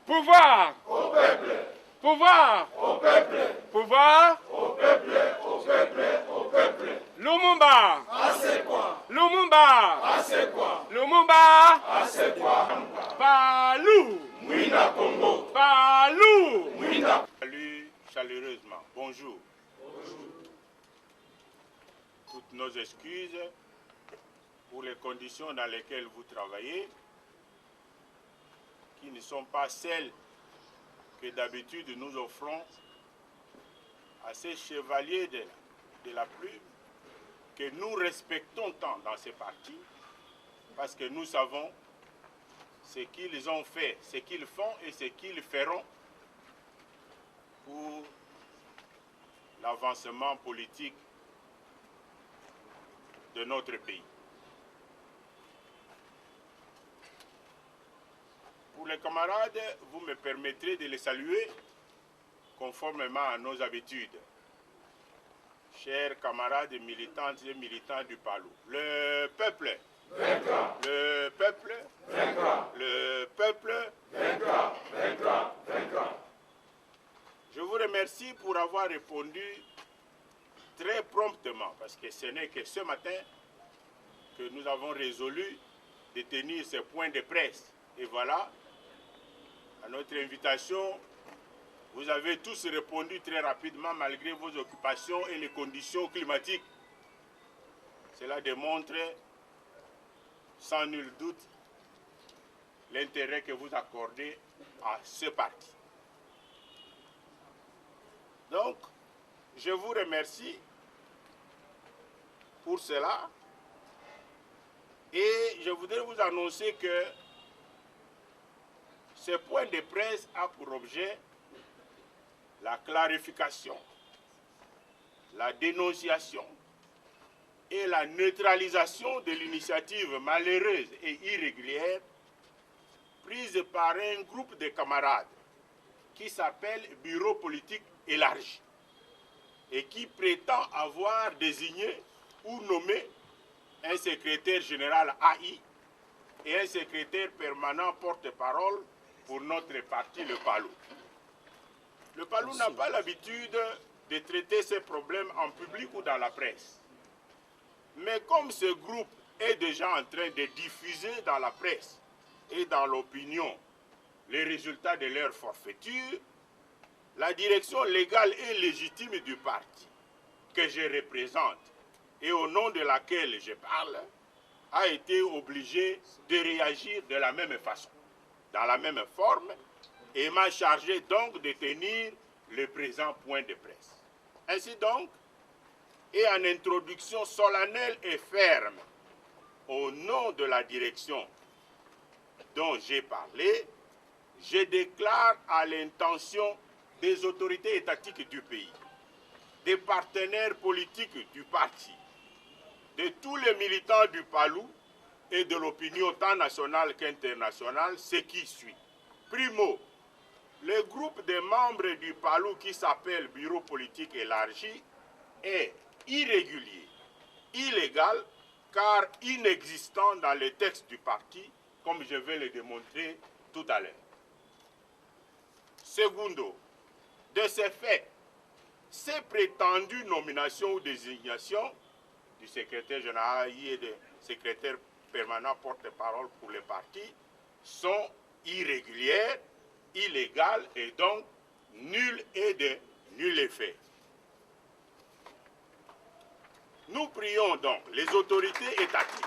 Pouvoir au peuple. Pouvoir au peuple. Pouvoir au peuple, au peuple, au peuple. Lumumba. Lumumba. Lumumba. Palou. Mouina Congo. Palou. Mouina. Salut chaleureusement. Bonjour. Toutes nos excuses pour les conditions dans lesquelles vous travaillez, qui ne sont pas celles que d'habitude nous offrons à ces chevaliers de la plume que nous respectons tant dans ces partis, parce que nous savons ce qu'ils ont fait, ce qu'ils font et ce qu'ils feront pour l'avancement politique de notre pays. Pour les camarades, vous me permettrez de les saluer conformément à nos habitudes. Chers camarades militantes et militants du Palou, le peuple vaincra. Le peuple vaincra. Le peuple vaincra. Vaincra. Vaincra. Je vous remercie pour avoir répondu très promptement, parce que ce n'est que ce matin que nous avons résolu de tenir ce point de presse. Et voilà, à notre invitation, vous avez tous répondu très rapidement malgré vos occupations et les conditions climatiques. Cela démontre sans nul doute l'intérêt que vous accordez à ce parti. Donc, je vous remercie pour cela et je voudrais vous annoncer que ce point de presse a pour objet la clarification, la dénonciation et la neutralisation de l'initiative malheureuse et irrégulière prise par un groupe de camarades qui s'appelle Bureau politique élargi et qui prétend avoir désigné ou nommé un secrétaire général AI et un secrétaire permanent porte-parole pour notre parti, le Palou. Le Palou n'a pas l'habitude de traiter ces problèmes en public ou dans la presse. Mais comme ce groupe est déjà en train de diffuser dans la presse et dans l'opinion les résultats de leur forfaiture, la direction légale et légitime du parti que je représente et au nom de laquelle je parle a été obligée de réagir de la même façon, dans la même forme, et m'a chargé donc de tenir le présent point de presse. Ainsi donc, et en introduction solennelle et ferme, au nom de la direction dont j'ai parlé, je déclare à l'intention des autorités étatiques du pays, des partenaires politiques du parti, de tous les militants du Palou et de l'opinion tant nationale qu'internationale, ce qui suit. Primo, le groupe de membres du Palou qui s'appelle Bureau politique élargi est irrégulier, illégal, car inexistant dans les textes du parti, comme je vais le démontrer tout à l'heure. Secondo, de ce fait, ces prétendues nominations ou désignations du secrétaire général et du secrétaire permanent porte-parole pour le parti sont irrégulières, illégales et donc nulles et de nul effet. Nous prions donc les autorités étatiques.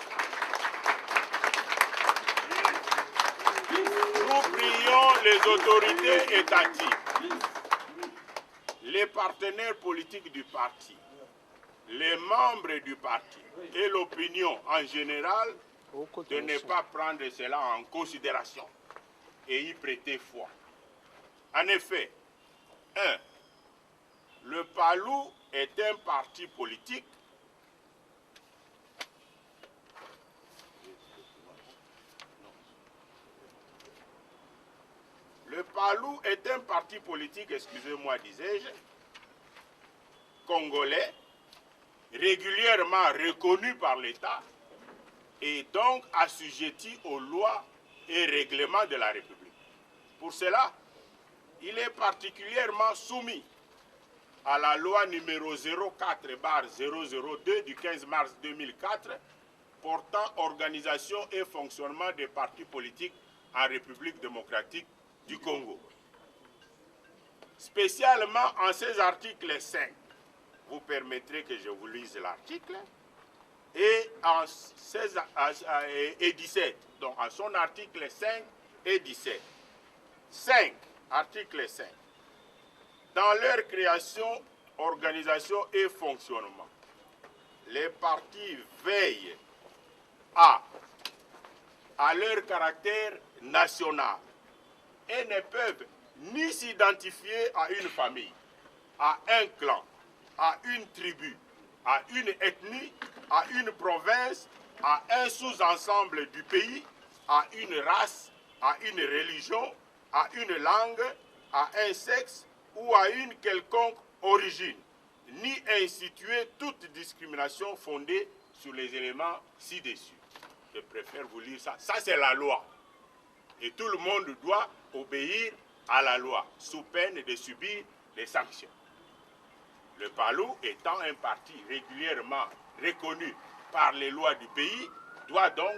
Nous prions les autorités étatiques, les partenaires politiques du parti, les membres du parti et l'opinion en général de ne pas prendre cela en considération et y prêter foi. En effet, 1. Le Palou est un parti politique Le Palou est un parti politique, excusez-moi, disais-je, congolais, régulièrement reconnu par l'État et donc assujetti aux lois et règlements de la République. Pour cela, il est particulièrement soumis à la loi numéro 04/002 du 15 mars 2004 portant organisation et fonctionnement des partis politiques en République démocratique du Congo. Spécialement en ces articles 5, vous permettrez que je vous lise l'article, et en 16 et 17, donc en son article 5 et 17. 5, article 5. Dans leur création, organisation et fonctionnement, les partis veillent à leur caractère national et ne peuvent ni s'identifier à une famille, à un clan, à une tribu, à une ethnie, à une province, à un sous-ensemble du pays, à une race, à une religion, à une langue, à un sexe ou à une quelconque origine, ni instituer toute discrimination fondée sur les éléments ci-dessus. Je préfère vous lire ça. Ça, c'est la loi. Et tout le monde doit obéir à la loi, sous peine de subir des sanctions. Le PALU, étant un parti régulièrement reconnu par les lois du pays, doit donc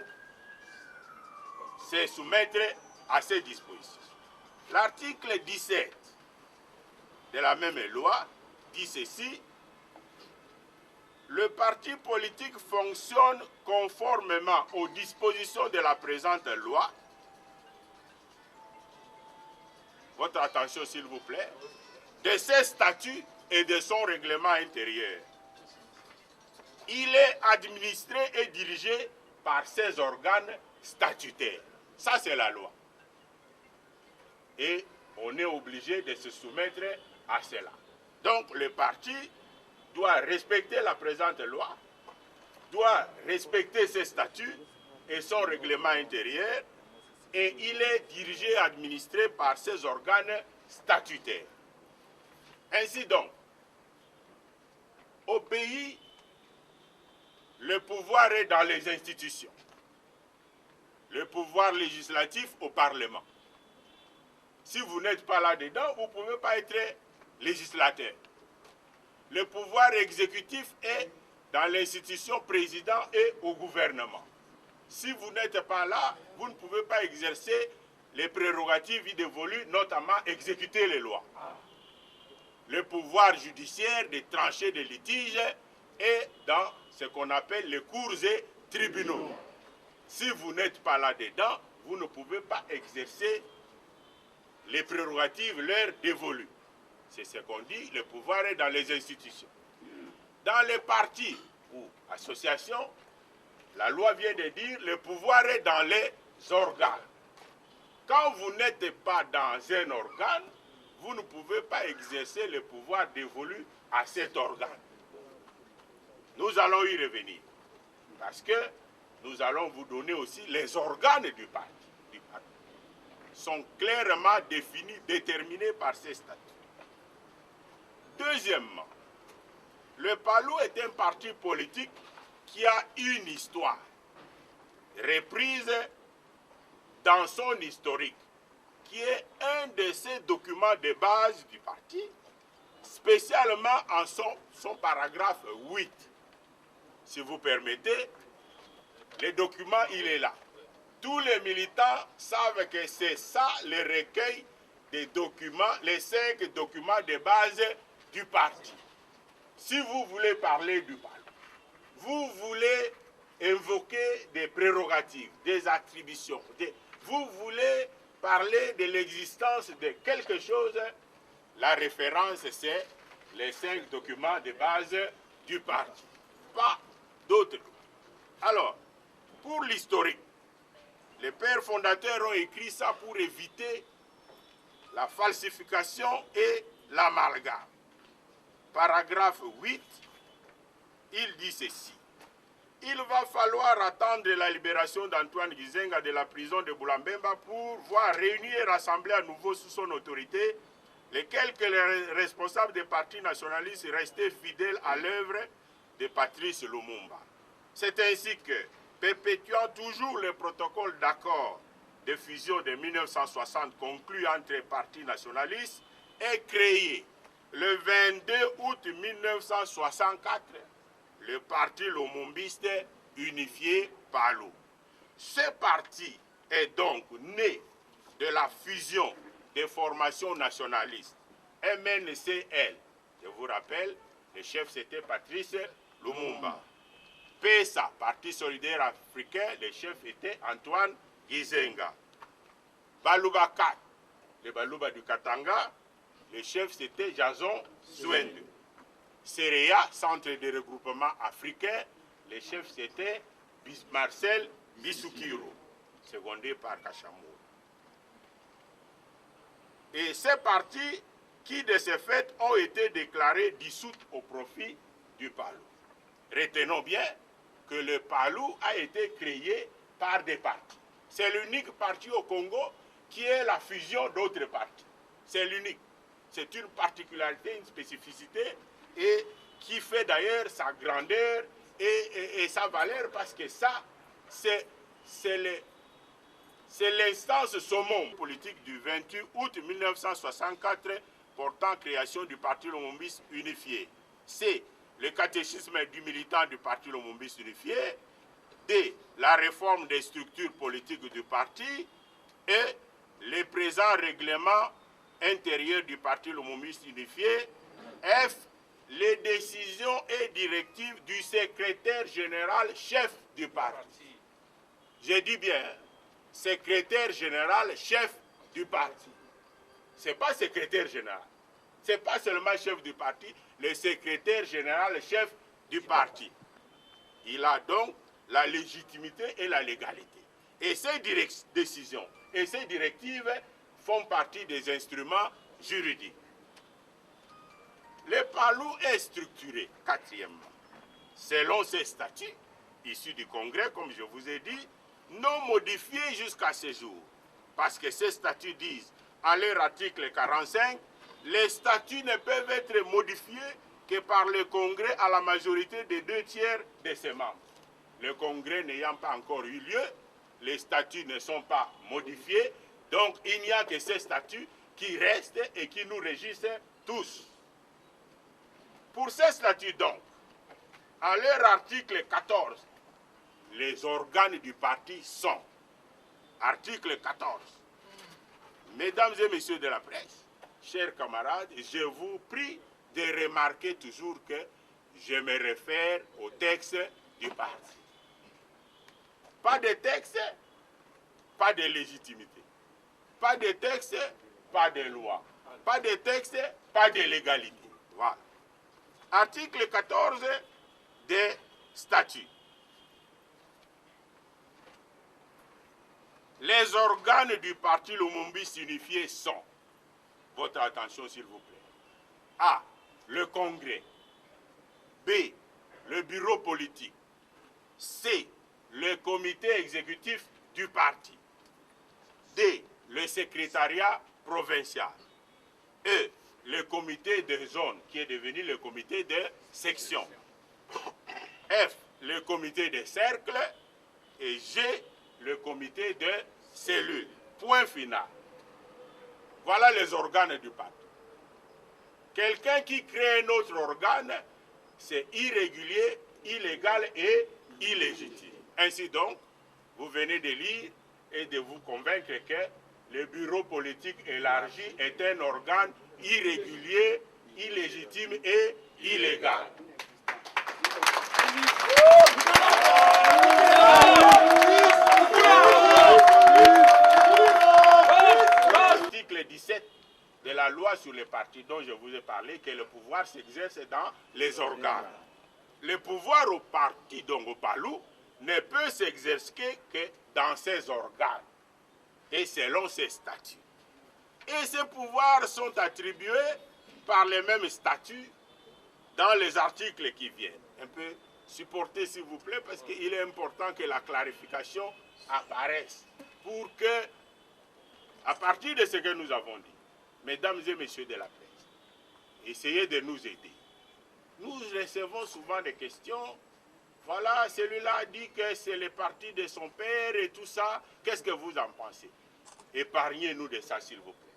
se soumettre à ces dispositions. L'article 17 de la même loi dit ceci: le parti politique fonctionne conformément aux dispositions de la présente loi. Votre attention s'il vous plaît, de ses statuts et de son règlement intérieur. Il est administré et dirigé par ses organes statutaires. Ça, c'est la loi. Et on est obligé de se soumettre à cela. Donc, le parti doit respecter la présente loi, doit respecter ses statuts et son règlement intérieur, et il est dirigé et administré par ses organes statutaires. Ainsi donc, au pays, le pouvoir est dans les institutions. Le pouvoir législatif au Parlement. Si vous n'êtes pas là-dedans, vous ne pouvez pas être législateur. Le pouvoir exécutif est dans l'institution président et au gouvernement. Si vous n'êtes pas là, vous ne pouvez pas exercer les prérogatives dévolues, notamment exécuter les lois. Le pouvoir judiciaire de trancher des litiges est dans ce qu'on appelle les cours et tribunaux. Si vous n'êtes pas là-dedans, vous ne pouvez pas exercer les prérogatives leur dévolues. C'est ce qu'on dit, le pouvoir est dans les institutions. Dans les partis ou associations, la loi vient de dire le pouvoir est dans les organes. Quand vous n'êtes pas dans un organe, vous ne pouvez pas exercer le pouvoir dévolu à cet organe. Nous allons y revenir. Parce que nous allons vous donner aussi les organes du parti. Sont clairement définis, déterminés par ces statuts. Deuxièmement, le PALU est un parti politique qui a une histoire reprise dans son historique, qui est un de ces documents de base du parti, spécialement en son paragraphe 8. Si vous permettez, le document, il est là. Tous les militants savent que c'est ça le recueil des documents, les 5 documents de base du parti. Si vous voulez parler du parti, vous voulez invoquer des prérogatives, des attributions, vous voulez parler de l'existence de quelque chose, la référence c'est les 5 documents de base du parti, pas d'autres. Alors, pour l'historique, les pères fondateurs ont écrit ça pour éviter la falsification et l'amalgame. Paragraphe 8, il dit ceci. Il va falloir attendre la libération d'Antoine Gizenga de la prison de Boulambemba pour voir réunir et rassembler à nouveau sous son autorité les quelques responsables des partis nationalistes restés fidèles à l'œuvre de Patrice Lumumba. C'est ainsi que perpétuant toujours le protocole d'accord de fusion de 1960 conclu entre les partis nationalistes, est créé le 22 août 1964 le parti lumumbiste unifié PALU. Ce parti est donc né de la fusion des formations nationalistes MNCL. Je vous rappelle, le chef c'était Patrice Lumumba. PESA, Parti solidaire africain, le chef était Antoine Gizenga. Baluba 4, le Baluba du Katanga, le chef c'était Jason Zwende. CEREA, Centre de regroupement africain, le chef c'était Marcel Bissoukiro, secondé par Kachamour. Et ces partis qui de ce fait ont été déclarés dissous au profit du PALU. Retenons bien que le PALU a été créé par des partis. C'est l'unique parti au Congo qui est la fusion d'autres partis. C'est l'unique. C'est une particularité, une spécificité et qui fait d'ailleurs sa grandeur et sa valeur parce que ça, c'est l'instance summum politique du 28 août 1964 portant création du Parti lumumbiste unifié. C'est le catéchisme du militant du Parti lumumbiste unifié, D. La réforme des structures politiques du parti et le présent règlement intérieur du Parti lumumbiste unifié, F. Les décisions et directives du secrétaire général chef du parti. J'ai dit bien, secrétaire général chef du parti. Ce n'est pas secrétaire général. Ce n'est pas seulement chef du parti, le secrétaire général chef du parti. Il a donc la légitimité et la légalité. Et ces décisions et ces directives font partie des instruments juridiques. Le PALU est structuré, quatrièmement, selon ses statuts, issus du Congrès, comme je vous ai dit, non modifiés jusqu'à ce jour. Parce que ces statuts disent, à leur article 45, les statuts ne peuvent être modifiés que par le Congrès à la majorité des 2/3 de ses membres. Le Congrès n'ayant pas encore eu lieu, les statuts ne sont pas modifiés, donc il n'y a que ces statuts qui restent et qui nous régissent tous. Pour ces statuts donc, à leur article 14, les organes du parti sont, article 14, mesdames et messieurs de la presse, chers camarades, je vous prie de remarquer toujours que je me réfère au texte du parti. Pas de texte, pas de légitimité. Pas de texte, pas de loi. Pas de texte, pas de légalité. Voilà. Article 14 des statuts. Les organes du Parti lumumbiste unifié sont, votre attention s'il vous plaît, A. Le Congrès. B. Le bureau politique. C. Le comité exécutif du parti. D. Le secrétariat provincial. E. Le comité de zone, qui est devenu le comité de section. F. Le comité de cercle. Et G. Le comité de cellule. Point final. Voilà les organes du parti. Quelqu'un qui crée un autre organe, c'est irrégulier, illégal et illégitime. Ainsi donc, vous venez de lire et de vous convaincre que le bureau politique élargi est un organe irrégulier, illégitime et illégal. L'article 17 de la loi sur les partis dont je vous ai parlé, que le pouvoir s'exerce dans les organes. Le pouvoir au parti, donc au PALU, ne peut s'exercer que dans ses organes et selon ses statuts. Et ces pouvoirs sont attribués par les mêmes statuts dans les articles qui viennent. Un peu supporter s'il vous plaît parce qu'il est important que la clarification apparaisse pour que, à partir de ce que nous avons dit, mesdames et messieurs de la presse, essayez de nous aider. Nous recevons souvent des questions Voilà, celui-là dit que c'est le parti de son père et tout ça. Qu'est-ce que vous en pensez? Épargnez-nous de ça, s'il vous plaît.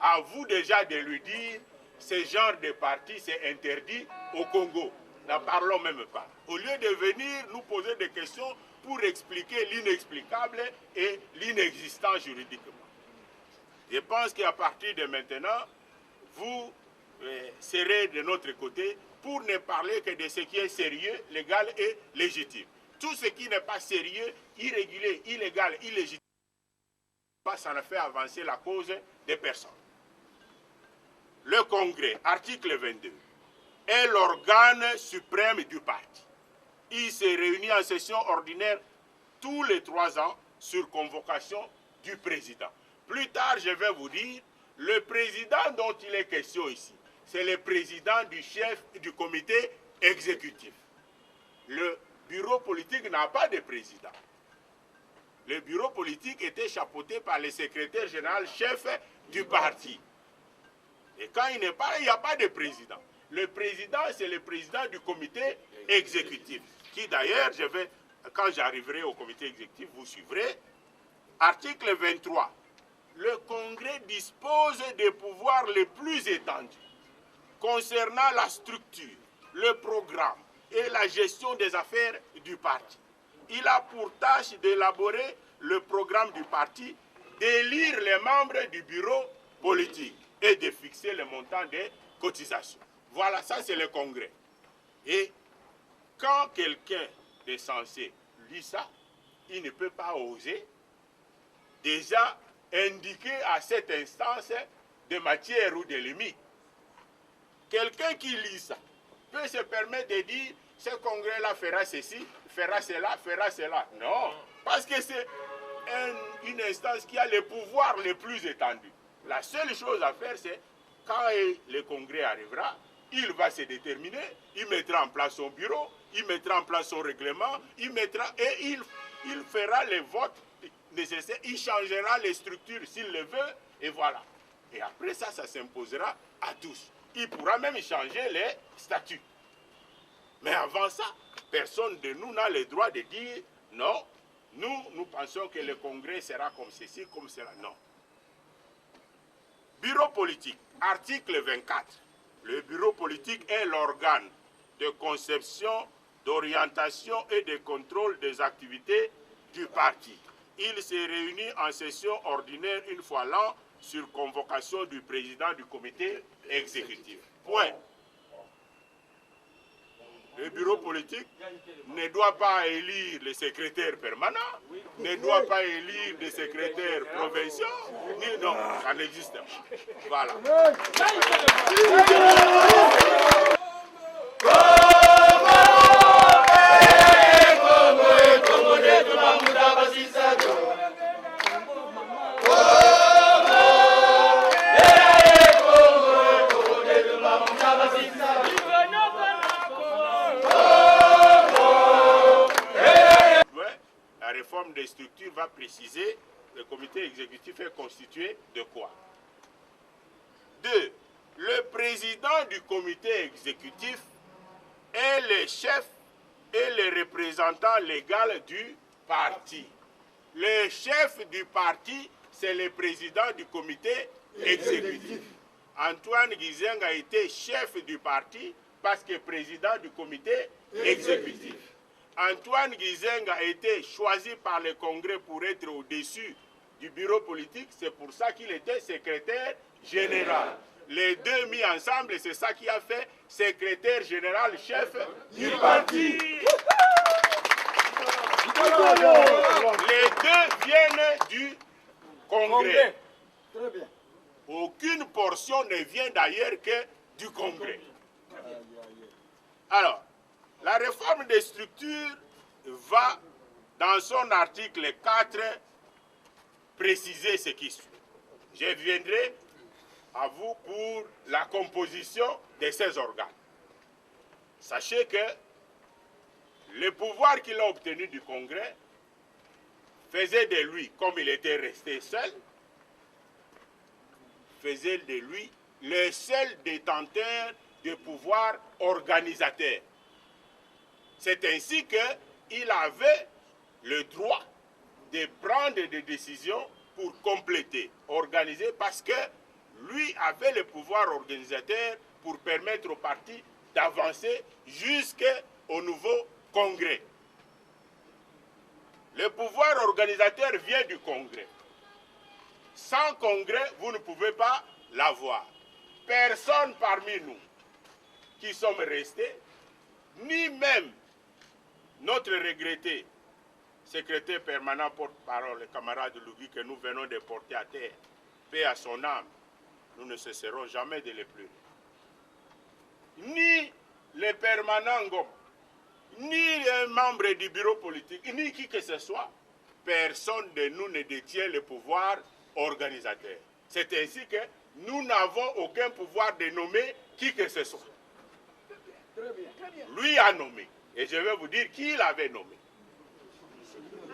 À vous déjà de lui dire, ce genre de parti, c'est interdit au Congo. N'en parlons même pas. Au lieu de venir nous poser des questions pour expliquer l'inexplicable et l'inexistant juridiquement. Je pense qu'à partir de maintenant, vous serez de notre côté pour ne parler que de ce qui est sérieux, légal et légitime. Tout ce qui n'est pas sérieux, irrégulier, illégal, illégitime, ça ne fait avancer la cause des personnes. Le Congrès, article 22, est l'organe suprême du parti. Il se réunit en session ordinaire tous les 3 ans sur convocation du président. Plus tard, je vais vous dire, le président dont il est question ici, c'est le président du chef du comité exécutif. Le bureau politique n'a pas de président. Le bureau politique était chapeauté par le secrétaire général chef du parti. Et quand il n'est pas là, il n'y a pas de président. Le président, c'est le président du comité exécutif. Qui d'ailleurs, quand j'arriverai au comité exécutif, vous suivrez. Article 23. Le Congrès dispose des pouvoirs les plus étendus concernant la structure, le programme et la gestion des affaires du parti. Il a pour tâche d'élaborer le programme du parti, d'élire les membres du bureau politique et de fixer le montant des cotisations. Voilà, ça c'est le Congrès. Et quand quelqu'un est censé lit ça, il ne peut pas oser déjà indiquer à cette instance de matière ou de limite. Quelqu'un qui lit ça peut se permettre de dire ce congrès-là fera ceci, fera cela, fera cela. Non, parce que c'est une instance qui a les pouvoirs les plus étendus. La seule chose à faire, c'est quand le congrès arrivera, il va se déterminer, il mettra en place son bureau, il mettra en place son règlement, il fera les votes nécessaires, il changera les structures s'il le veut, et voilà. Et après ça, ça s'imposera à tous. Il pourra même changer les statuts. Mais avant ça, personne de nous n'a le droit de dire non, nous pensons que le congrès sera comme ceci, comme cela. Non. Bureau politique, article 24. Le bureau politique est l'organe de conception, d'orientation et de contrôle des activités du parti. Il se réunit en session ordinaire une fois l'an sur convocation du président du comité exécutif. Point. Le bureau politique ne doit pas élire les secrétaires permanents, ne doit pas élire les secrétaires provinciaux, ni non, ça n'existe pas. Voilà. Des structures va préciser le comité exécutif est constitué de quoi. 2. Le président du comité exécutif est le chef et le représentant légal du parti. Le chef du parti, c'est le président du comité exécutif. Antoine Guizeng a été chef du parti parce que président du comité exécutif. Antoine Guizeng a été choisi par le Congrès pour être au-dessus du bureau politique. C'est pour ça qu'il était secrétaire général. Les deux mis ensemble, c'est ça qui a fait secrétaire général chef du parti. Les deux viennent du Congrès. Aucune portion ne vient d'ailleurs que du Congrès. Alors, la réforme des structures va, dans son article 4, préciser ce qui suit. Je viendrai à vous pour la composition de ces organes. Sachez que le pouvoir qu'il a obtenu du Congrès faisait de lui, comme il était resté seul, faisait de lui le seul détenteur de pouvoir organisateur. C'est ainsi qu'il avait le droit de prendre des décisions pour compléter, organiser, parce que lui avait le pouvoir organisateur pour permettre au parti d'avancer jusqu'au nouveau congrès. Le pouvoir organisateur vient du congrès. Sans congrès, vous ne pouvez pas l'avoir. Personne parmi nous qui sommes restés, ni même notre regretté secrétaire permanent porte-parole, le camarade Lougui, que nous venons de porter à terre, paix à son âme, nous ne cesserons jamais de le pleurer. Ni les permanents Ngom, ni les membres du bureau politique, ni qui que ce soit, personne de nous ne détient le pouvoir organisateur. C'est ainsi que nous n'avons aucun pouvoir de nommer qui que ce soit. Lui a nommé. Et je vais vous dire qui il avait nommé.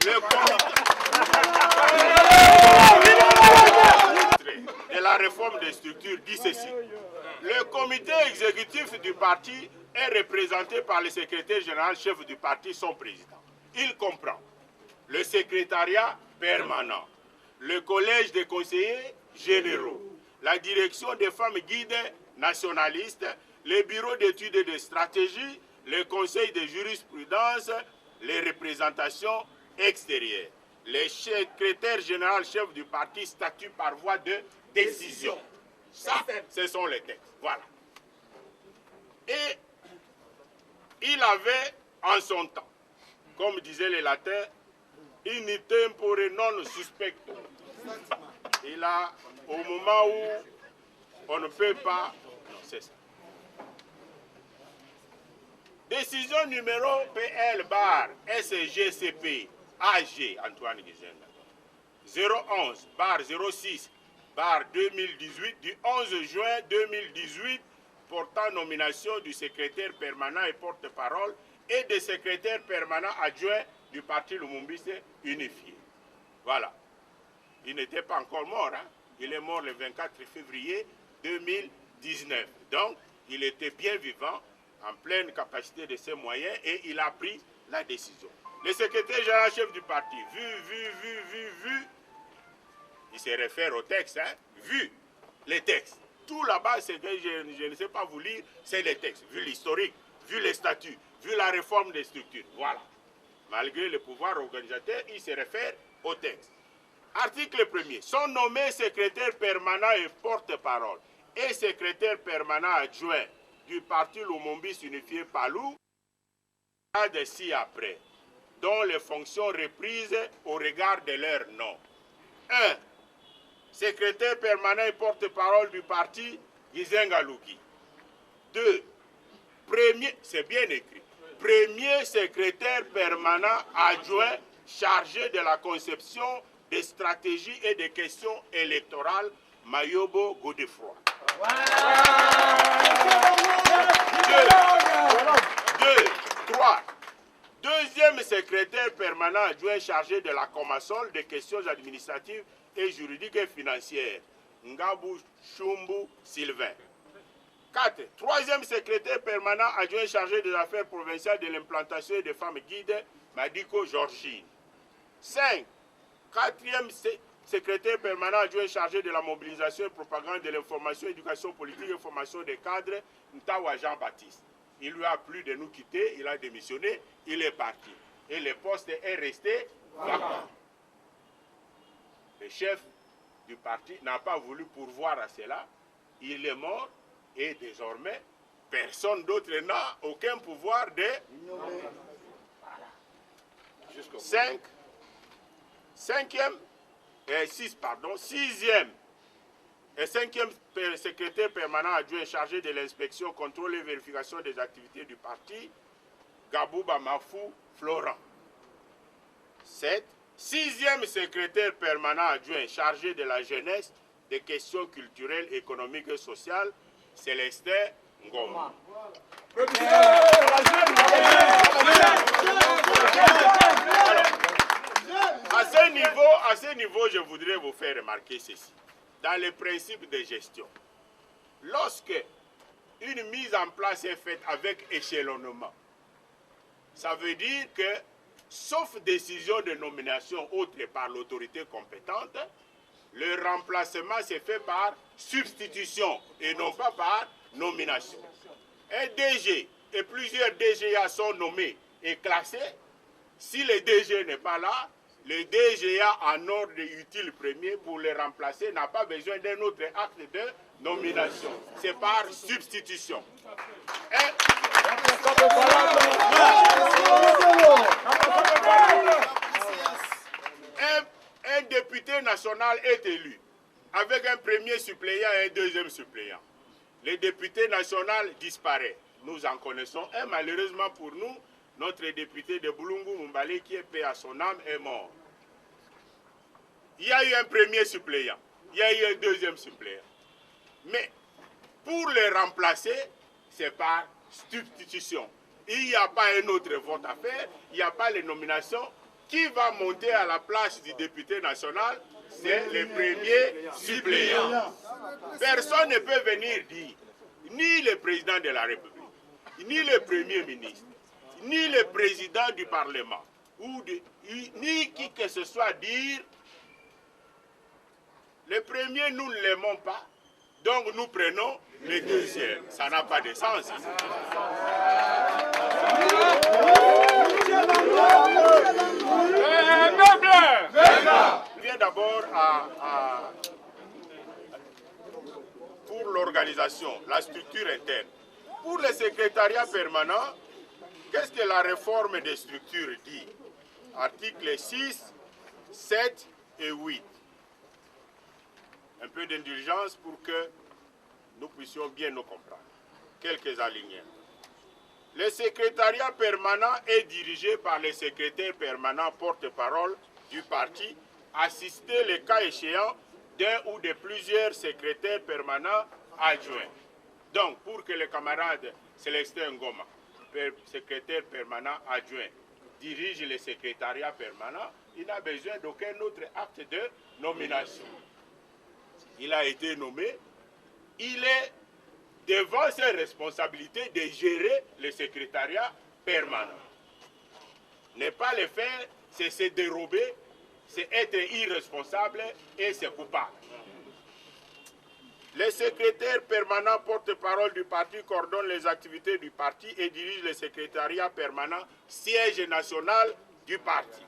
Le comité de la réforme des structures dit ceci. Le comité exécutif du parti est représenté par le secrétaire général chef du parti, son président. Il comprend le secrétariat permanent, le collège des conseillers généraux, la direction des femmes guides nationalistes, les bureaux d'études et de stratégie, le conseil de jurisprudence, les représentations extérieures. Le secrétaire général chef du parti statue par voie de décision. Ça, ce sont les textes. Voilà. Et il avait en son temps, comme disaient les latins, in tempore non suspecto. Il a, au moment où on ne peut pas, non, c'est ça. Décision numéro PL bar SGCP AG Antoine Gizenga 011 bar 06 bar 2018 du 11 juin 2018 portant nomination du secrétaire permanent et porte-parole et des secrétaires permanents adjoints du parti Lumumbiste unifié. Voilà. Il n'était pas encore mort, hein? Il est mort le 24 février 2019. Donc, il était bien vivant, en pleine capacité de ses moyens, et il a pris la décision. Le secrétaire général chef du parti, vu, il se réfère au texte, hein? Vu les textes. Tout là-bas, c'est que je ne sais pas vous lire, c'est les textes, vu l'historique, vu les statuts, vu la réforme des structures. Voilà. Malgré le pouvoir organisateur, il se réfère au texte. Article 1er. Sont nommés secrétaire permanent et porte-parole et secrétaire permanent adjoint du parti Lumumbiste unifié Palou, de ci-après, dont les fonctions reprises au regard de leur nom. 1. Secrétaire permanent et porte-parole du parti Gizenga Lougui. 2. Premier, c'est bien écrit, premier secrétaire permanent adjoint chargé de la conception des stratégies et des questions électorales, Mayobo Godefroy. 3. Deuxième secrétaire permanent adjoint chargé de la Comasol des questions administratives et juridiques et financières, Ngabou Chumbu Sylvain. 4. Troisième secrétaire permanent adjoint chargé des affaires provinciales de l'implantation et des femmes guides, Madiko Georgine. 5. Quatrième secrétaire permanent adjoint chargé de la mobilisation et propagande de l'information, éducation politique et formation des cadres, Ntawa Jean-Baptiste. Il lui a plu de nous quitter, il a démissionné, il est parti. Et le poste est resté vacant. Le chef du parti n'a pas voulu pourvoir à cela. Il est mort et désormais, personne d'autre n'a aucun pouvoir de... Voilà. Sixième et cinquième secrétaire permanent adjoint chargé de l'inspection, contrôle et vérification des activités du parti, Gabouba Mafou Florent. 7. Sixième secrétaire permanent adjoint chargé de la jeunesse, des questions culturelles, économiques et sociales, Célestin Ngoma. À ce niveau, je voudrais vous faire remarquer ceci. Dans les principes de gestion, lorsque une mise en place est faite avec échelonnement, Ça veut dire que, sauf décision de nomination autre par l'autorité compétente, le remplacement se fait par substitution et non pas par nomination. Un DG et plusieurs DGA sont nommés et classés. Si le DG n'est pas là, le DGA en ordre utile premier pour le remplacer n'a pas besoin d'un autre acte de nomination. C'est par substitution. Un député national est élu avec un premier suppléant et un deuxième suppléant. Le député national disparaît. Nous en connaissons un. Malheureusement pour nous, notre député de Boulungu Mumbale, qui est paix à son âme, est mort. Il y a eu un premier suppléant. Il y a eu un deuxième suppléant. Mais pour le remplacer, c'est par substitution. Il n'y a pas un autre vote à faire. Il n'y a pas les nominations. Qui va monter à la place du député national? C'est le premier suppléant. Personne ne peut venir dire, ni le président de la République, ni le premier ministre, ni le président du Parlement, ni qui que ce soit dire, le premier nous ne l'aimons pas, donc nous prenons le deuxième. Ça n'a pas de sens. Je viens d'abord pour l'organisation, la structure interne. Pour le secrétariat permanent, qu'est-ce que la réforme des structures dit? Articles 6, 7 et 8. Un peu d'indulgence pour que nous puissions bien nous comprendre. Quelques alinéas. Le secrétariat permanent est dirigé par le secrétaire permanent porte-parole du parti, assisté le cas échéant d'un ou de plusieurs secrétaires permanents adjoints. Donc, pour que le camarade Célestin Ngoma, secrétaire permanent adjoint, dirige le secrétariat permanent, il n'a besoin d'aucun autre acte de nomination. Il a été nommé, il est devant ses responsabilités de gérer le secrétariat permanent. Ne pas le faire, c'est se dérober, c'est être irresponsable et c'est coupable. Le secrétaire permanent porte-parole du parti coordonne les activités du parti et dirige le secrétariat permanent siège national du parti.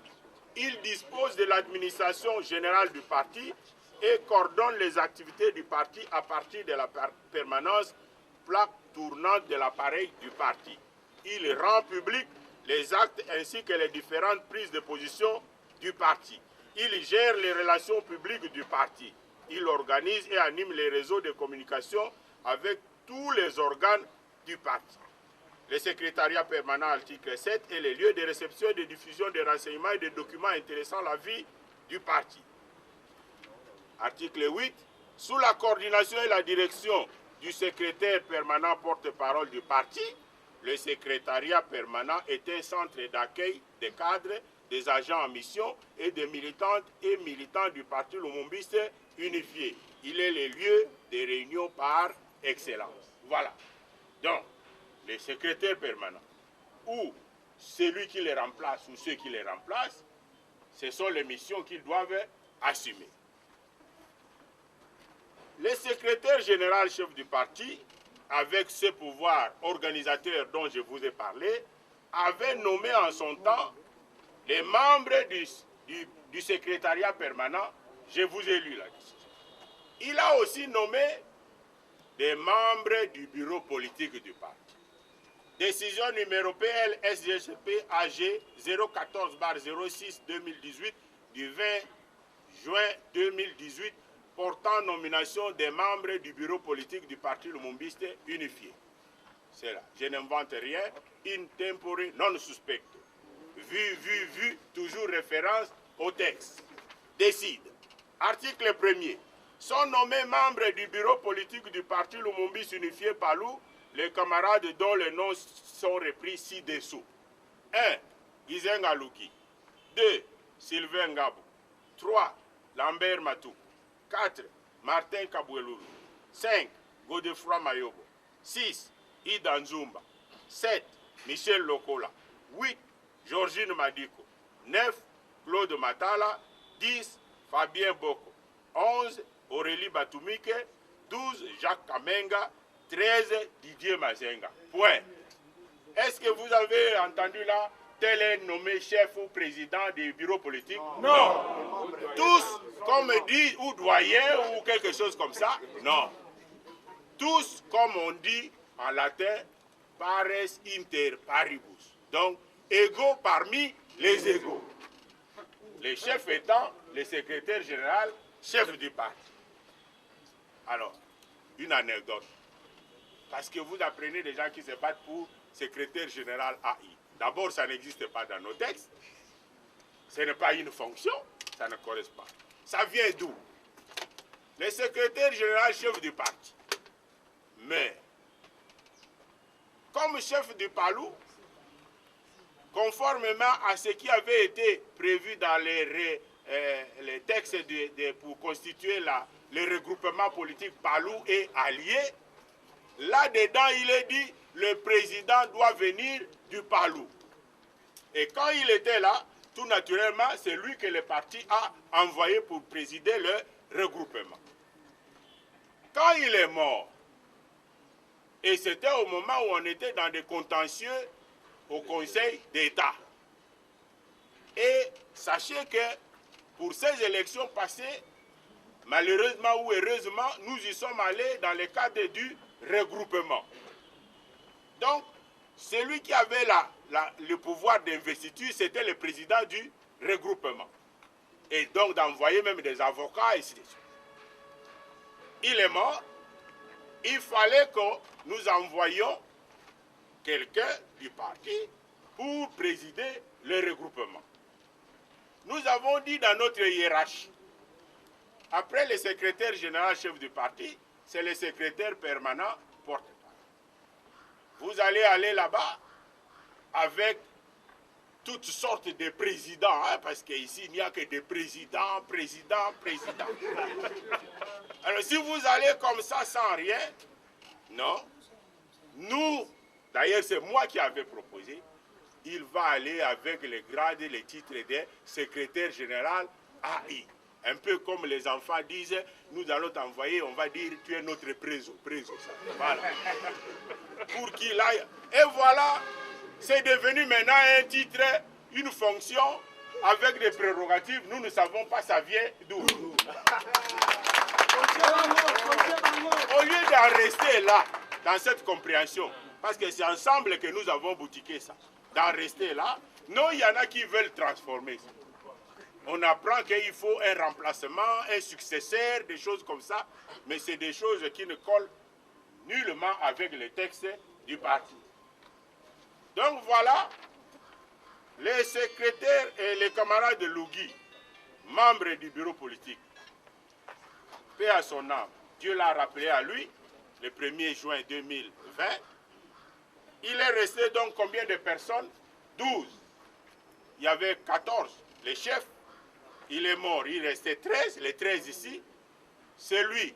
Il dispose de l'administration générale du parti et coordonne les activités du parti à partir de la permanence plaque tournante de l'appareil du parti. Il rend public les actes ainsi que les différentes prises de position du parti. Il gère les relations publiques du parti. Il organise et anime les réseaux de communication avec tous les organes du parti. Le secrétariat permanent, article 7, est le lieu de réception et de diffusion des renseignements et des documents intéressant la vie du parti. Article 8, sous la coordination et la direction du secrétaire permanent porte-parole du parti, le secrétariat permanent est un centre d'accueil des cadres, des agents en mission et des militantes et militants du parti lumumbiste unifié. Il est le lieu des réunions par excellence. Voilà. Donc, les secrétaires permanents ou celui qui les remplace ou ceux qui les remplacent, ce sont les missions qu'ils doivent assumer. Le secrétaire général chef du parti, avec ses pouvoirs organisateurs dont je vous ai parlé, avait nommé en son temps les membres du secrétariat permanent. Je vous ai lu la décision. Il a aussi nommé des membres du bureau politique du parti. Décision numéro PL SGCP AG 014/06-2018 du 20 juin 2018 portant nomination des membres du bureau politique du parti lumumbiste unifié. C'est là. Je n'invente rien. In tempore non suspecto. Vu, toujours référence au texte. Décide. Article 1er. Sont nommés membres du bureau politique du parti lumumbiste unifié Palou les camarades dont les noms sont repris ci-dessous. 1. Gizenga Aluki. 2. Sylvain Ngabou. 3. Lambert Matou. 4. Martin Kaboueloulou. 5. Godefroy Mayobo. 6. Ida Nzumba. 7. Michel Lokola. 8, Georgine Madiko. 9, Claude Matala. 10, Fabien Boko. 11, Aurélie Batumike. 12, Jacques Kamenga. 13, Didier Mazenga. Point. Est-ce que vous avez entendu là, tel est nommé chef ou président du bureau politique? Non. Tous, comme dit, ou doyen ou quelque chose comme ça? Non. Tous, comme on dit en latin, pares inter paribus. Donc, égaux parmi les égaux. Les chefs étant le secrétaire général, chef du parti. Alors, une anecdote. Parce que vous apprenez des gens qui se battent pour secrétaire général AI. D'abord, ça n'existe pas dans nos textes. Ce n'est pas une fonction, ça ne correspond pas. Ça vient d'où? Le secrétaire général, chef du parti. Mais, comme chef du PALU, conformément à ce qui avait été prévu dans les textes pour constituer le regroupement politique PALU et alliés, là-dedans, il est dit le président doit venir du PALU. Et quand il était là, tout naturellement, c'est lui que le parti a envoyé pour présider le regroupement. Quand il est mort, et c'était au moment où on était dans des contentieux au Conseil d'État. Et sachez que pour ces élections passées, malheureusement ou heureusement, nous y sommes allés dans le cadre du regroupement. Donc, celui qui avait le pouvoir d'investiture, c'était le président du regroupement. Et donc d'envoyer même des avocats, et ainsi de suite. Il est mort. Il fallait que nous envoyions quelqu'un du parti pour présider le regroupement. Nous avons dit dans notre hiérarchie, après le secrétaire général chef du parti, c'est le secrétaire permanent porte-parole. Vous allez aller là-bas avec toutes sortes de présidents, hein, parce qu'ici, il n'y a que des présidents. Alors, si vous allez comme ça sans rien, non, nous, d'ailleurs, c'est moi qui avais proposé, il va aller avec les grades et les titres de secrétaire général AI. Un peu comme les enfants disent, nous allons t'envoyer, on va dire, tu es notre préso. Voilà. Pour qu'il aille. Et voilà, c'est devenu maintenant un titre, une fonction, avec des prérogatives. Nous ne savons pas ça vient d'où. Au lieu d'en rester là, dans cette compréhension, parce que c'est ensemble que nous avons boutiqué ça, d'en rester là, non, il y en a qui veulent transformer ça. On apprend qu'il faut un remplacement, un successeur, des choses comme ça, mais c'est des choses qui ne collent nullement avec les textes du parti. Donc voilà, les secrétaires et les camarades de Lougui, membres du bureau politique, paix à son âme, Dieu l'a rappelé à lui, le 1er juin 2020, il est resté donc combien de personnes? 12. Il y avait 14, les chefs. Il est mort, il restait 13, les 13 ici. C'est lui,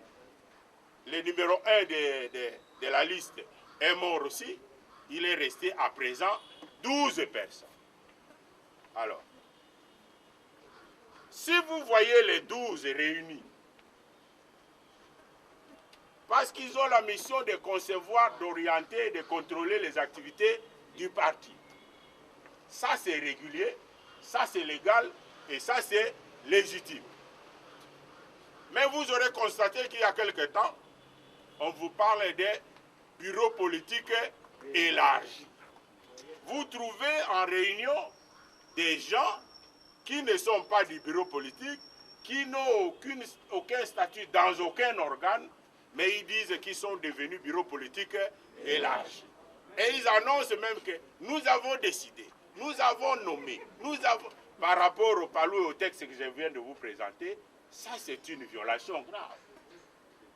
le numéro 1 de la liste, est mort aussi. Il est resté à présent 12 personnes. Alors, si vous voyez les 12 réunis, parce qu'ils ont la mission de concevoir, d'orienter, de contrôler les activités du parti. Ça, c'est régulier, ça, c'est légal, et ça, c'est légitime. Mais vous aurez constaté qu'il y a quelque temps, on vous parle des bureaux politiques élargis. Vous trouvez en réunion des gens qui ne sont pas du bureau politique, qui n'ont aucun statut dans aucun organe, mais ils disent qu'ils sont devenus bureaux politiques élargis. Et ils annoncent même que nous avons décidé, nous avons nommé, par rapport au PALU et au texte que je viens de vous présenter, ça c'est une violation grave.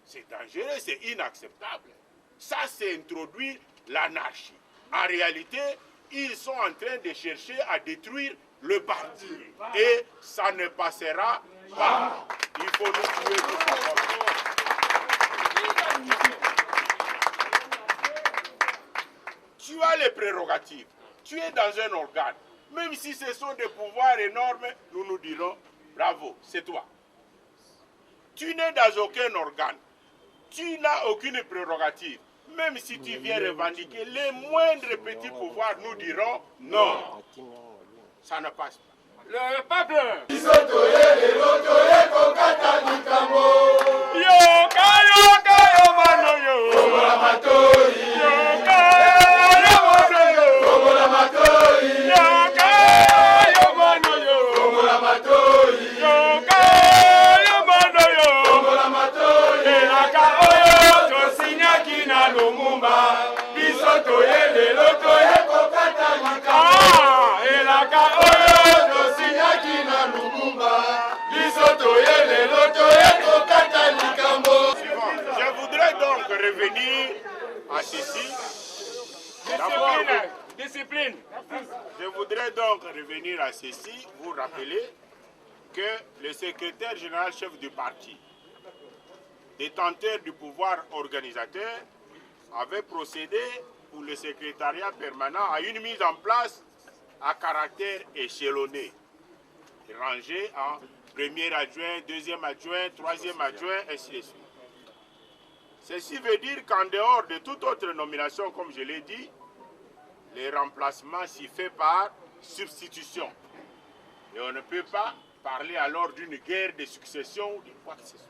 C'est dangereux, c'est inacceptable. Ça c'est introduire l'anarchie. En réalité, ils sont en train de chercher à détruire le parti. Et ça ne passera pas. Il faut nous tuer tout ça. Tu as les prérogatives. tu es dans un organe. Même si ce sont des pouvoirs énormes, nous nous dirons bravo, c'est toi. Tu n'es dans aucun organe. Tu n'as aucune prérogative. Même si tu viens revendiquer les moindres petits pouvoirs, nous dirons non. Ça ne passe pas. Le peuple. Je voudrais donc revenir à ceci. Discipline. Je voudrais donc revenir à ceci, vous rappeler que le secrétaire général chef du parti, détenteur du pouvoir organisateur, avait procédé pour le secrétariat permanent à une mise en place à caractère échelonné, rangé en premier adjoint, deuxième adjoint, troisième adjoint, ainsi de suite. Ceci veut dire qu'en dehors de toute autre nomination, comme je l'ai dit, les remplacements s'y fait par substitution. Et on ne peut pas parler alors d'une guerre de succession ou de quoi que ce soit.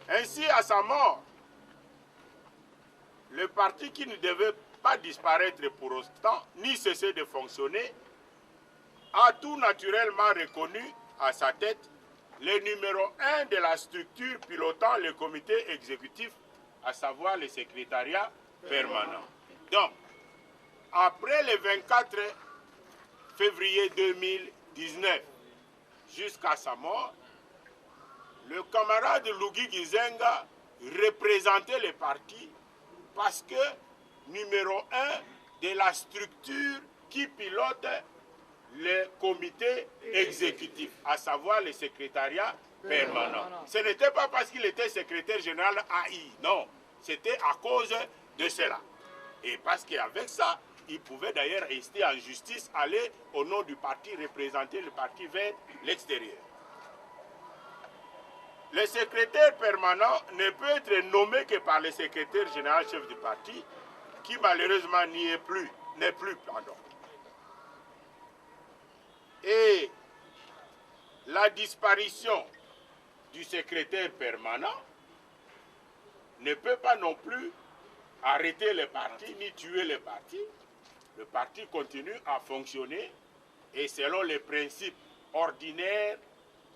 Ainsi, à sa mort, le parti qui ne devait pas disparaître pour autant, ni cesser de fonctionner, a tout naturellement reconnu à sa tête le numéro 1 de la structure pilotant le comité exécutif, à savoir le secrétariat permanent. Donc, après le 24 février 2019, jusqu'à sa mort, le camarade Lugui Gizenga représentait le parti parce que numéro 1 de la structure qui pilote le comité exécutif, à savoir le secrétariat permanent. Ce n'était pas parce qu'il était secrétaire général AI, non, c'était à cause de cela. Et parce qu'avec ça, il pouvait d'ailleurs rester en justice, aller au nom du parti, représenter le parti vers l'extérieur. Le secrétaire permanent ne peut être nommé que par le secrétaire général chef du parti, qui malheureusement n'est plus. Et la disparition du secrétaire permanent ne peut pas non plus arrêter le parti ni tuer le parti. Le parti continue à fonctionner et selon les principes ordinaires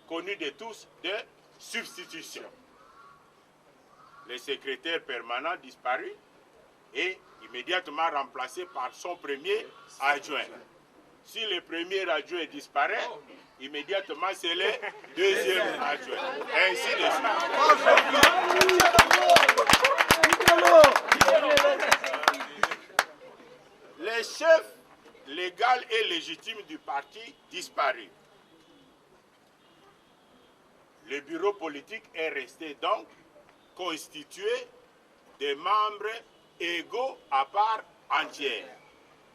connus de tous de substitution. Le secrétaire permanent disparu et immédiatement remplacé par son premier adjoint. Si le premier adjoint disparaît, immédiatement c'est le deuxième adjoint. Ainsi de suite. Le chef légal et légitime du parti disparu. Le bureau politique est resté donc constitué de membres égaux à part entière.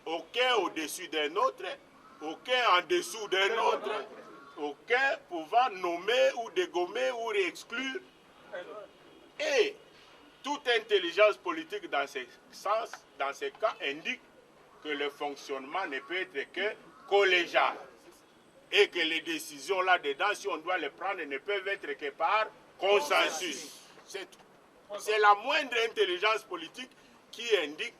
Aucun au-dessus d'un autre, aucun en dessous d'un autre, aucun pouvant nommer ou dégommer ou exclure. Et toute intelligence politique dans ce sens, dans ce cas, indique que le fonctionnement ne peut être que collégial. Et que les décisions là-dedans, si on doit les prendre, ne peuvent être que par consensus. C'est tout. C'est la moindre intelligence politique qui indique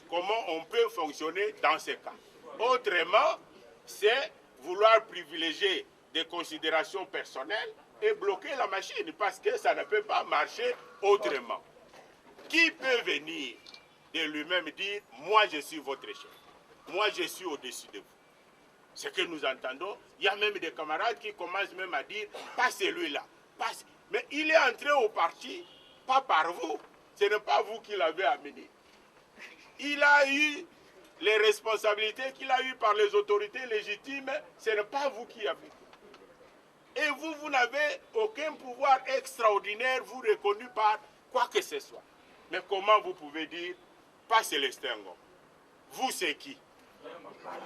comment on peut fonctionner dans ces cas. Autrement, c'est vouloir privilégier des considérations personnelles et bloquer la machine, parce que ça ne peut pas marcher autrement. Qui peut venir de lui-même dire « Moi, je suis votre chef. Moi, je suis au-dessus de vous ». Ce que nous entendons, il y a même des camarades qui commencent même à dire « Pas celui-là. » Mais il est entré au parti, pas par vous. Ce n'est pas vous qui l'avez amené. Il a eu les responsabilités qu'il a eues par les autorités légitimes. Ce n'est pas vous qui avez. Et vous, vous n'avez aucun pouvoir extraordinaire, vous reconnu par quoi que ce soit. Mais comment vous pouvez dire « Pas Célestin Ngom ». vous c'est qui?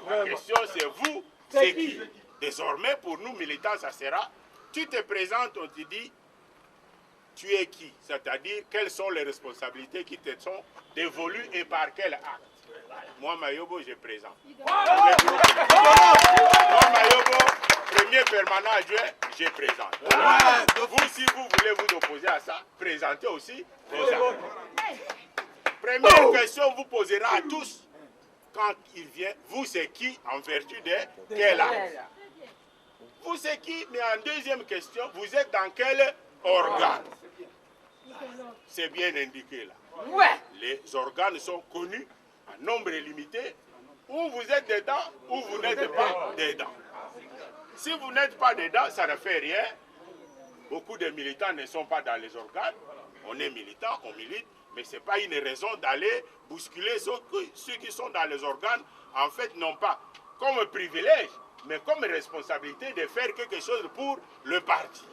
La question c'est vous c'est qui? Désormais, pour nous militants, ça sera, tu te présentes, on te dit, tu es qui? C'est-à-dire, quelles sont les responsabilités qui te sont dévolues et par quel acte? Moi, Mayobo, je présente. Moi, Mayobo, premier permanent adjoint, je présente. Vous, si vous voulez vous opposer à ça, présentez aussi vos actes. Première question, vous posera à tous, quand il vient, vous c'est qui en vertu de quel acte? Vous c'est qui, mais en deuxième question, vous êtes dans quel organe? C'est bien indiqué là. Les organes sont connus en nombre limité, ou vous êtes dedans, ou vous n'êtes pas dedans. Si vous n'êtes pas dedans, ça ne fait rien. Beaucoup de militants ne sont pas dans les organes. On est militant, on milite, mais ce n'est pas une raison d'aller bousculer ceux qui sont dans les organes. En fait, non pas comme privilège, mais comme responsabilité de faire quelque chose pour le parti.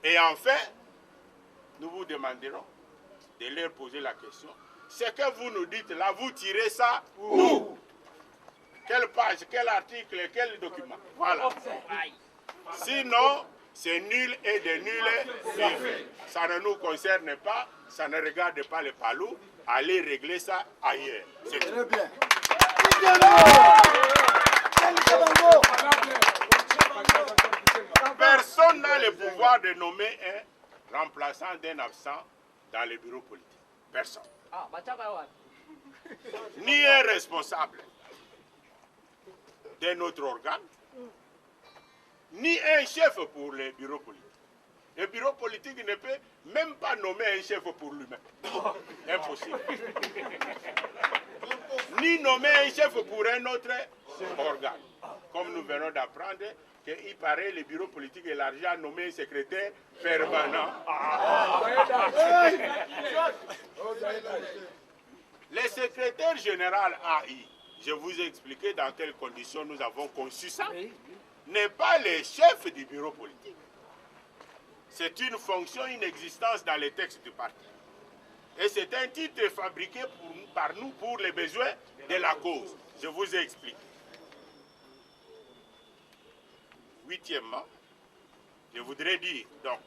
Et enfin, nous vous demanderons de leur poser la question. Ce que vous nous dites là, vous tirez ça où? Quelle page, quel article, quel document? Voilà. Sinon, c'est nul et de nul. Ça ne nous concerne pas, ça ne regarde pas les palous. Allez régler ça ailleurs. C'est très bien. Personne n'a le pouvoir de nommer un remplaçant d'un absent dans le bureau politique. Personne. Ni un responsable d'un autre organe, ni un chef pour le bureau politique. Le bureau politique ne peut même pas nommer un chef pour lui-même. Impossible. Ni nommer un chef pour un autre organe. Comme nous venons d'apprendre qu'il paraît le bureau politique élargi à nommer un secrétaire permanent. Le secrétaire général AI, je vous ai expliqué dans quelles conditions nous avons conçu ça, n'est pas le chef du bureau politique. C'est une fonction, une existence dans les textes du parti. Et c'est un titre fabriqué par nous pour les besoins de la cause. Je vous ai expliqué. Huitièmement, je voudrais dire, donc,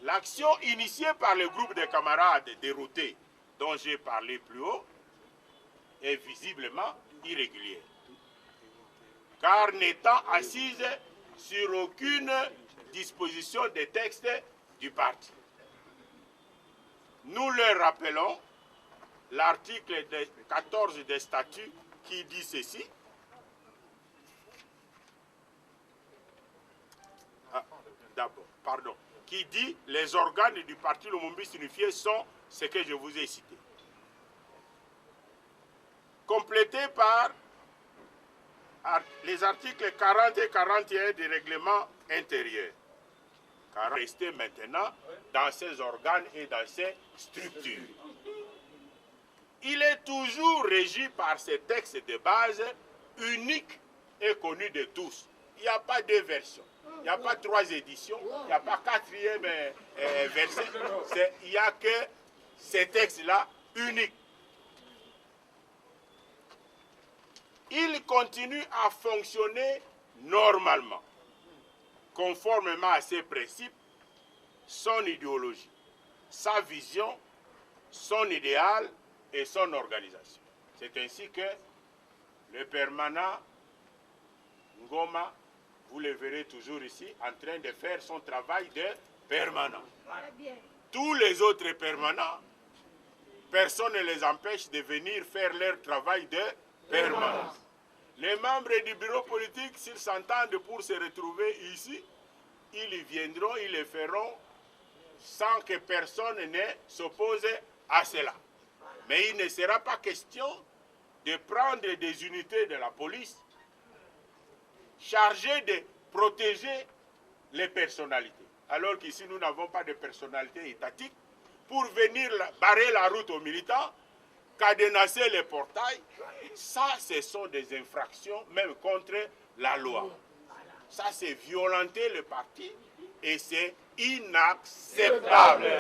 l'action initiée par le groupe de camarades déroutés dont j'ai parlé plus haut est visiblement irrégulière. Car n'étant assise sur aucune disposition des textes du parti. Nous leur rappelons l'article 14 des statuts qui dit ceci. D'abord, pardon. Qui dit les organes du parti Lumumbiste Unifié sont ce que je vous ai cité. Complété par les articles 40 et 41 du règlement intérieur. Car rester maintenant dans ces organes et dans ces structures. Il est toujours régi par ces textes de base uniques et connus de tous. Il n'y a pas deux versions. Il n'y a pas trois éditions. Il n'y a pas quatrième verset. Il n'y a que ces textes-là uniques. Il continue à fonctionner normalement, conformément à ses principes, son idéologie, sa vision, son idéal et son organisation. C'est ainsi que le permanent Ngoma, vous le verrez toujours ici, en train de faire son travail de permanent. Tous les autres permanents, personne ne les empêche de venir faire leur travail de permanence. Les membres du bureau politique, s'ils s'entendent pour se retrouver ici, ils y viendront, ils le feront sans que personne ne s'oppose à cela. Mais il ne sera pas question de prendre des unités de la police chargées de protéger les personnalités. Alors qu'ici, nous n'avons pas de personnalité étatique pour venir barrer la route aux militants, cadenasser les portails. Ça, ce sont des infractions même contre la loi. Ça, c'est violenter le parti et c'est inacceptable.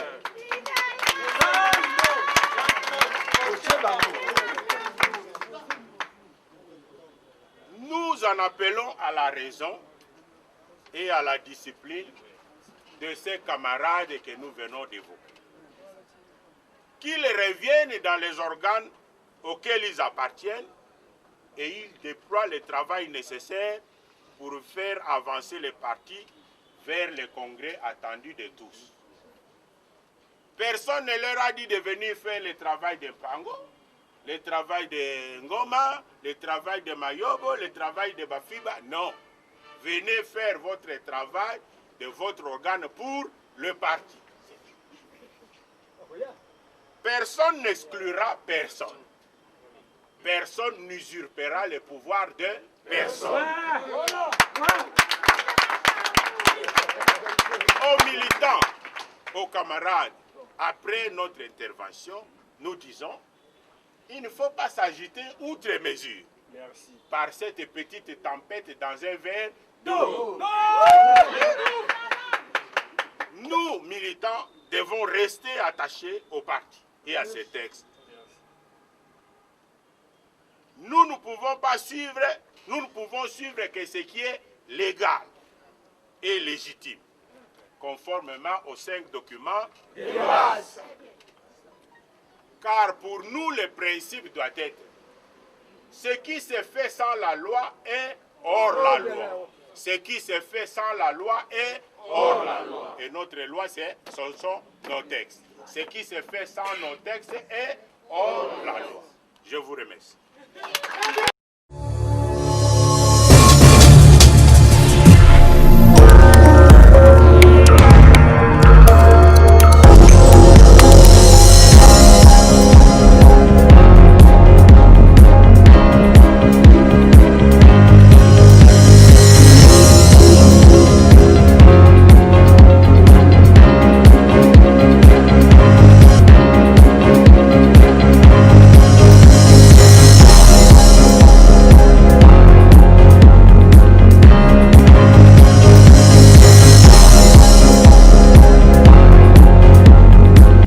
Nous en appelons à la raison et à la discipline de ces camarades que nous venons d'évoquer. Qu'ils reviennent dans les organes auxquels ils appartiennent et ils déploient le travail nécessaire pour faire avancer les partis vers le congrès attendu de tous. Personne ne leur a dit de venir faire le travail de Pango, le travail de Ngoma, le travail de Mayobo, le travail de Bafiba. Non. Venez faire votre travail de votre organe pour le parti. Personne n'exclura personne. Personne n'usurpera le pouvoir de personne. Aux militants, aux camarades, après notre intervention, nous disons, il ne faut pas s'agiter outre mesure. Merci. Par cette petite tempête dans un verre d'eau. Nous, militants, devons rester attachés au parti et à ces textes. Nous ne pouvons pas suivre, nous ne pouvons suivre que ce qui est légal et légitime, conformément aux 5 documents de base. Car pour nous, le principe doit être ce qui se fait sans la loi est hors la loi. Ce qui se fait sans la loi est hors la loi. Et notre loi, ce sont nos textes. Ce qui se fait sans nos textes est hors la loi. Je vous remercie.